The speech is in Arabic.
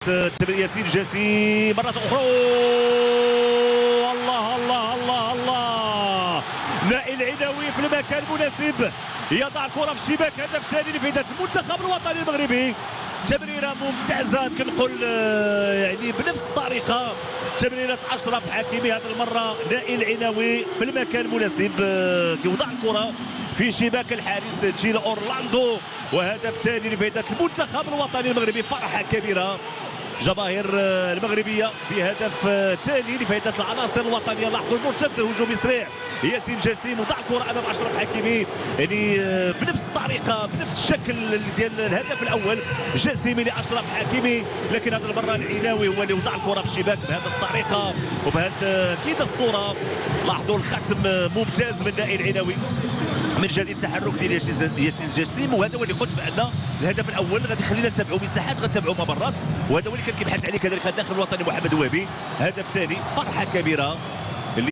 تبع ياسين جاسي مرة أخرى. الله الله الله الله، نائل العناوي في المكان المناسب يضع الكرة في الشباك. هدف ثاني لفائدة المنتخب الوطني المغربي. تمريرة ممتازة يمكن نقول يعني بنفس الطريقة تمريرة أشرف حكيمي. هذه المرة نائل العناوي في المكان المناسب كيوضع الكرة في شباك الحارس جيل أورلاندو. وهدف ثاني لفائدة المنتخب الوطني المغربي. فرحة كبيرة جماهير المغربيه بهدف ثاني لفائده العناصر الوطنيه. لاحظوا المرتد هجومي سريع ياسين جاسم وضع الكره امام اشرف حكيمي، يعني بنفس الطريقه بنفس الشكل ديال الهدف الاول جاسمي لاشرف حكيمي، لكن هذه المره العناوي هو اللي وضع الكره في الشباك بهذه الطريقه وبهذه كيد الصوره. لاحظوا الختم ممتاز من نائل العناوي من جديد، التحرك ديال ياسين جاسم. وهذا هو اللي قلت بان الهدف الاول غادي يخلينا نتابعوا مساحات غنتابعوا ممرات، وهذا هو اللي كان كيبحث عليه كذلك الداخل الوطني محمد وهبي. هدف ثاني فرحه كبيره